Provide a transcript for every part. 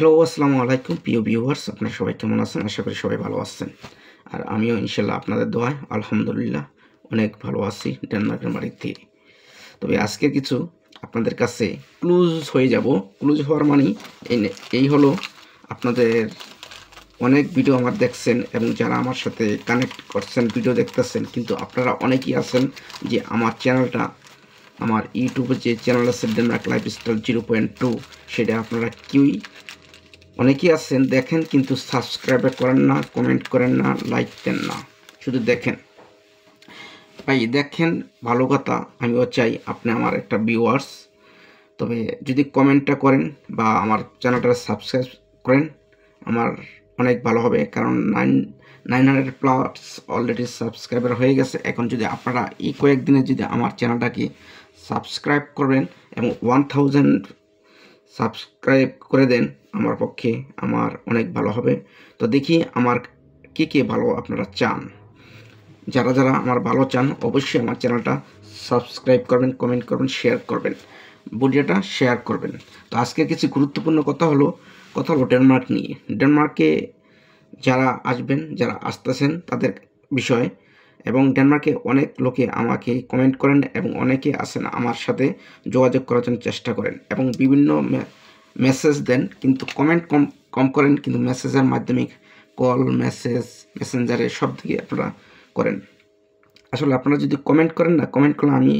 Hello, আসসালামু আলাইকুম প্রিয় ভিউয়ার্স, আপনারা সবাই কেমন আছেন? আশা করি সবাই ভালো আছেন। আর আমিও ইনশাল্লাহ আপনাদের দোয়ায় আলহামদুলিল্লাহ অনেক ভালো আছি ডেনমার্কের বাড়ি থেকে। তবে আজকে কিছু আপনাদের কাছে ক্লুজ হয়ে যাব। ক্লুজ হওয়ার মানে এই হলো, আপনাদের অনেক ভিডিও আমার দেখছেন এবং যারা আমার সাথে কানেক্ট করছেন, ভিডিও দেখতেছেন, কিন্তু আপনারা অনেকেই আছেন যে আমার চ্যানেলটা, আমার ইউটিউবে যে চ্যানেল আছে ডেনমার্ক লাইফস্টাইল 0.2, সেটা আপনারা অনেকেই আছেন দেখেন কিন্তু সাবস্ক্রাইব করেন না, কমেন্ট করেন না, লাইক দেন না, শুধু দেখেন। ভাই দেখেন, ভালো কথা, আমিও চাই আপনি আমার একটা ভিউয়ার্স। তবে যদি কমেন্টটা করেন বা আমার চ্যানেলটা সাবস্ক্রাইব করেন আমার অনেক ভালো হবে, কারণ 900+ অলরেডি সাবস্ক্রাইবার হয়ে গেছে। এখন যদি আপনারা এই কয়েকদিনে যদি আমার চ্যানেলটাকে সাবস্ক্রাইব করবেন এবং 1000 সাবস্ক্রাইব করে দেন, আমার পক্ষে আমার অনেক ভালো হবে। তো দেখি আমার কে ভালো আপনারা চান। যারা যারা আমার ভালো চান অবশ্যই আমার চ্যানেলটা সাবস্ক্রাইব করবেন, কমেন্ট করবেন, শেয়ার করবেন, ভিডিওটা শেয়ার করবেন। তো আজকে কিছু গুরুত্বপূর্ণ কথা হলো ডেনমার্ক নিয়ে। ডেনমার্কে যারা আসবেন, যারা আসতেছেন তাদের বিষয়ে, এবং ডেনমার্কে অনেক লোকে আমাকে কমেন্ট করেন এবং অনেকে আসেন আমার সাথে যোগাযোগ করার জন্য চেষ্টা করেন এবং বিভিন্ন মেসেজ দেন, কিন্তু কমেন্ট কম করেন, কিন্তু মেসেজের মাধ্যমে কল, মেসেঞ্জারে সব দিকে আপনারা করেন। আসলে আপনারা যদি কমেন্ট করেন না, কমেন্ট করলে আমি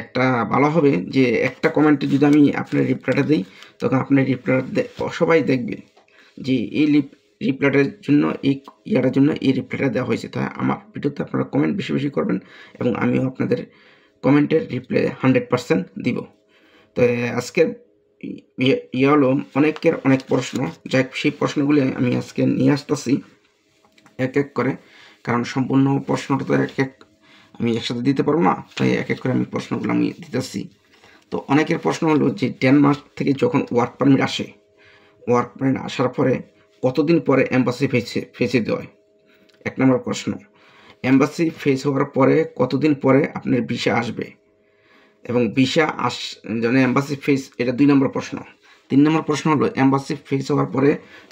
একটা ভালো হবে যে একটা কমেন্টে যদি আমি আপনার রিপ্লাইটা দিই, তখন আপনার রিপ্লাইটা সবাই দেখবে যে এই রিপ্লাইটার জন্য, এই ইয়াটার জন্য এই রিপ্লাইটা দেওয়া হয়েছে। তাই আমার ভিডিওতে আপনারা কমেন্ট বেশি বেশি করবেন এবং আমিও আপনাদের কমেন্টের রিপ্লাই 100% দিব। তো আজকের ইয়ে হলো অনেকের অনেক প্রশ্ন, যাই সেই প্রশ্নগুলি আমি আজকে নিয়ে আসতেছি এক এক করে, কারণ সম্পূর্ণ প্রশ্নটা তো আমি একসাথে দিতে পারবো না, তাই এক এক করে আমি প্রশ্নগুলো আমি দিতেছি। তো অনেকের প্রশ্ন হলো যে ডেনমার্ক থেকে যখন ওয়ার্ক পারমিট আসে, ওয়ার্ক পারমিট আসার পরে কতদিন পরে এম্বাসি ফেসে দেয়? এক নম্বর প্রশ্ন। এম্বাসি ফেস হওয়ার পরে কতদিন পরে আপনার ভিসা আসবে এবং ভিসা যেন এম্বাসি ফেস, এটা 2 নম্বর প্রশ্ন। 3 নম্বর প্রশ্ন হলো এম্বাসি ফেস হওয়ার পরে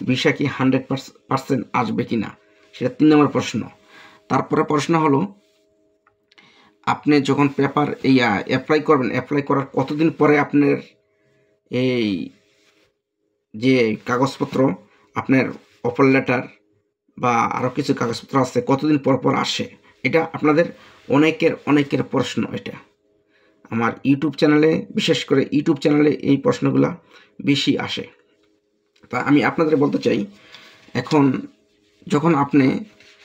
ভিসা কি 100% আসবে কি না, সেটা 3 নম্বর প্রশ্ন। তারপরে প্রশ্ন হলো আপনি যখন পেপার অ্যাপ্লাই করবেন, অ্যাপ্লাই করার কতদিন পরে আপনার এই যে কাগজপত্র, আপনার অফার লেটার বা আরও কিছু কাগজপত্র আছে, কতদিন পর আসে? এটা আপনাদের অনেকের প্রশ্ন। এটা আমার ইউটিউব চ্যানেলে, বিশেষ করে ইউটিউব চ্যানেলে এই প্রশ্নগুলো বেশি আসে। তা আমি আপনাদের বলতে চাই, এখন যখন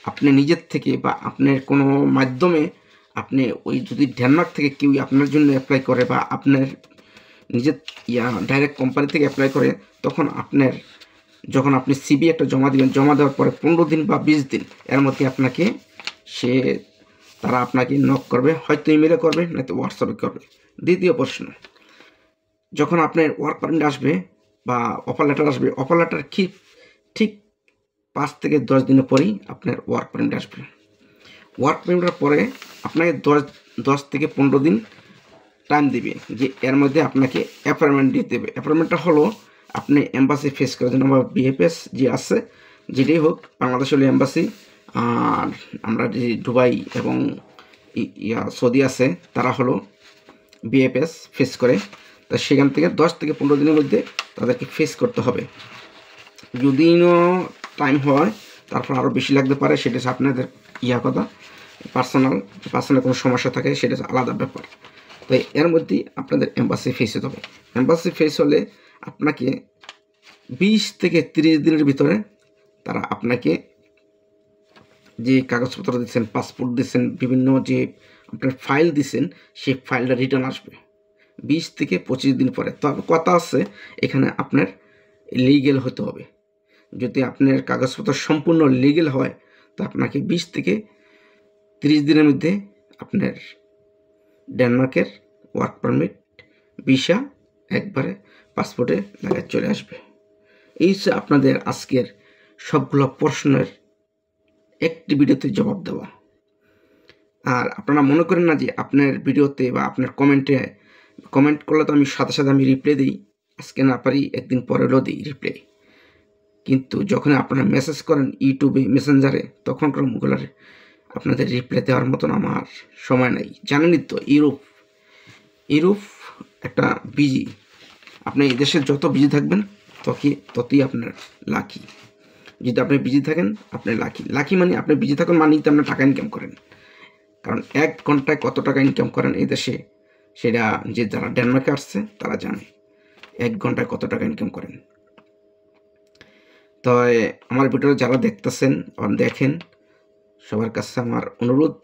আপনি নিজের থেকে বা আপনার কোনো মাধ্যমে আপনি ওই যদি ডেনমার্ক থেকে কেউ আপনার জন্য অ্যাপ্লাই করে বা আপনার নিজের ডাইরেক্ট কোম্পানি থেকে অ্যাপ্লাই করে, তখন যখন আপনি সিবি একটা জমা দিবেন, জমা দেওয়ার পরে 15 দিন বা 20 দিন এর মধ্যে তারা আপনাকে নক করবে, হয়তো ইমেলে করবে, নয়তো হোয়াটসঅ্যাপে করবে। দ্বিতীয় প্রশ্ন, যখন আপনার ওয়ার্ক পারমিট আসবে বা অফার লেটার আসবে, অফার লেটার ঠিক 5 থেকে 10 দিনের পরেই আপনার ওয়ার্ক পারমিট আসবে। ওয়ার্ক পারমিটের পরে আপনাকে 10 থেকে 15 দিন টাইম দিবে, যে এর মধ্যে আপনাকে অ্যাপয়েন্টমেন্ট দিতে দেবে। অ্যাপয়েন্টমেন্টটা হলো আপনি এম্বাসি ফেস করার জন্য বা বিএফএস যে আছে, যেটাই হোক, বাংলাদেশ হলে এম্বাসি, আর আমরা যে দুবাই এবং সৌদি আছে তারা হলো বিএফএস ফেস করে। তা সেখান থেকে 10 থেকে 15 দিনের মধ্যে তাদেরকে ফেস করতে হবে। যদিও টাইম হয়, তারপর আরও বেশি লাগতে পারে, সেটা আপনাদের কথা, পার্সোনাল কোনো সমস্যা থাকে সেটা আলাদা ব্যাপার। তাই এর মধ্যেই আপনাদের এম্বাসি ফেস হতে হবে। এম্বাসি ফেস হলে আপনাকে 20 থেকে 30 দিনের ভিতরে তারা আপনাকে যে কাগজপত্র দিচ্ছেন, পাসপোর্ট দিচ্ছেন, বিভিন্ন যে আপনার ফাইল দিচ্ছেন, সেই ফাইলটা রিটার্ন আসবে 20 থেকে 25 দিন পরে। তবে কথা আছে এখানে, আপনার লিগেল হতে হবে। যদি আপনার কাগজপত্র সম্পূর্ণ লিগেল হয়, তো আপনাকে 20 থেকে 30 দিনের মধ্যে আপনার ডেনমার্কের ওয়ার্ক পারমিট, ভিসা একবারে পাসপোর্টে লাগায় চলে আসবে। এই হচ্ছে আপনাদের আজকের সবগুলো প্রশ্নের একটি ভিডিওতে জবাব দেওয়া। আর আপনারা মনে করেন না যে আপনার ভিডিওতে বা আপনার কমেন্ট করলে তো আমি সাথে সাথে আমি রিপ্লাই দিই, আজকে না পারি একদিন পরে হলেও দিই রিপ্লাই। কিন্তু যখন আপনারা মেসেজ করেন ইউটিউবে মেসেঞ্জারে তখনকার মুখগুলারে আপনাদের রিপ্লাই দেওয়ার মতন আমার সময় নেই। জানেনই তো ইউরোপ একটা বিজি, আপনি এই দেশে যত বিজি থাকবেন ততই আপনার লাকি। যদি আপনি বিজি থাকেন আপনি লাকি মানে আপনি বিজি থাকেন মানেই তো আপনার টাকা ইনকাম করেন। কারণ 1 ঘন্টায় কত টাকা ইনকাম করেন এই দেশে সেটা যে যারা ডেনমার্কে আসছে তারা জানে 1 ঘন্টায় কত টাকা ইনকাম করেন। তো আমার ভিডিও যারা দেখতেছেন দেখেন, সবার কাছে আমার অনুরোধ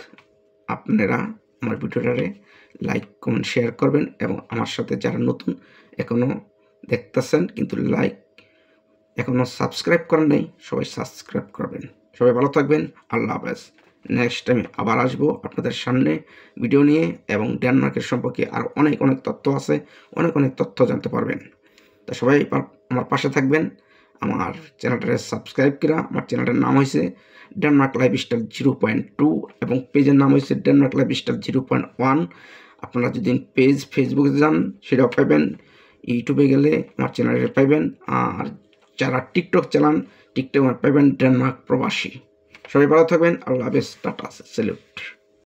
আপনারা আমার ভিডিওটারে লাইক কমেন্ট শেয়ার করবেন এবং আমার সাথে যারা নতুন এখনও দেখতেছেন কিন্তু এখনও সাবস্ক্রাইব করেন নাই সবাই সাবস্ক্রাইব করবেন। সবাই ভালো থাকবেন। আল্লাহ হাফেজ। নেক্সট টাইমে আবার আসবো আপনাদের সামনে ভিডিও নিয়ে এবং ডেনমার্কের সম্পর্কে আর অনেক তথ্য আছে, অনেক তথ্য জানতে পারবেন। তো সবাই আমার পাশে থাকবেন। আমার চ্যানেলটারে সাবস্ক্রাইব করা। আমার চ্যানেলটার নাম হয়েছে ডেনমার্ক লাইফস্টাইল 0.2 এবং পেজের নাম হয়েছে ডেনমার্ক লাইফস্টাইল 0.1। আপনারা যদি ফেসবুকে যান সেটাও পাইবেন, ইউটিউবে গেলে আমার চ্যানেলে পাইবেন, আর যারা টিকটক চালান টিকটক পাইবেন ডেনমার্ক প্রবাসী। সবাই ভালো থাকবেন। আল্লাহ হাফেজ। Tata, salute.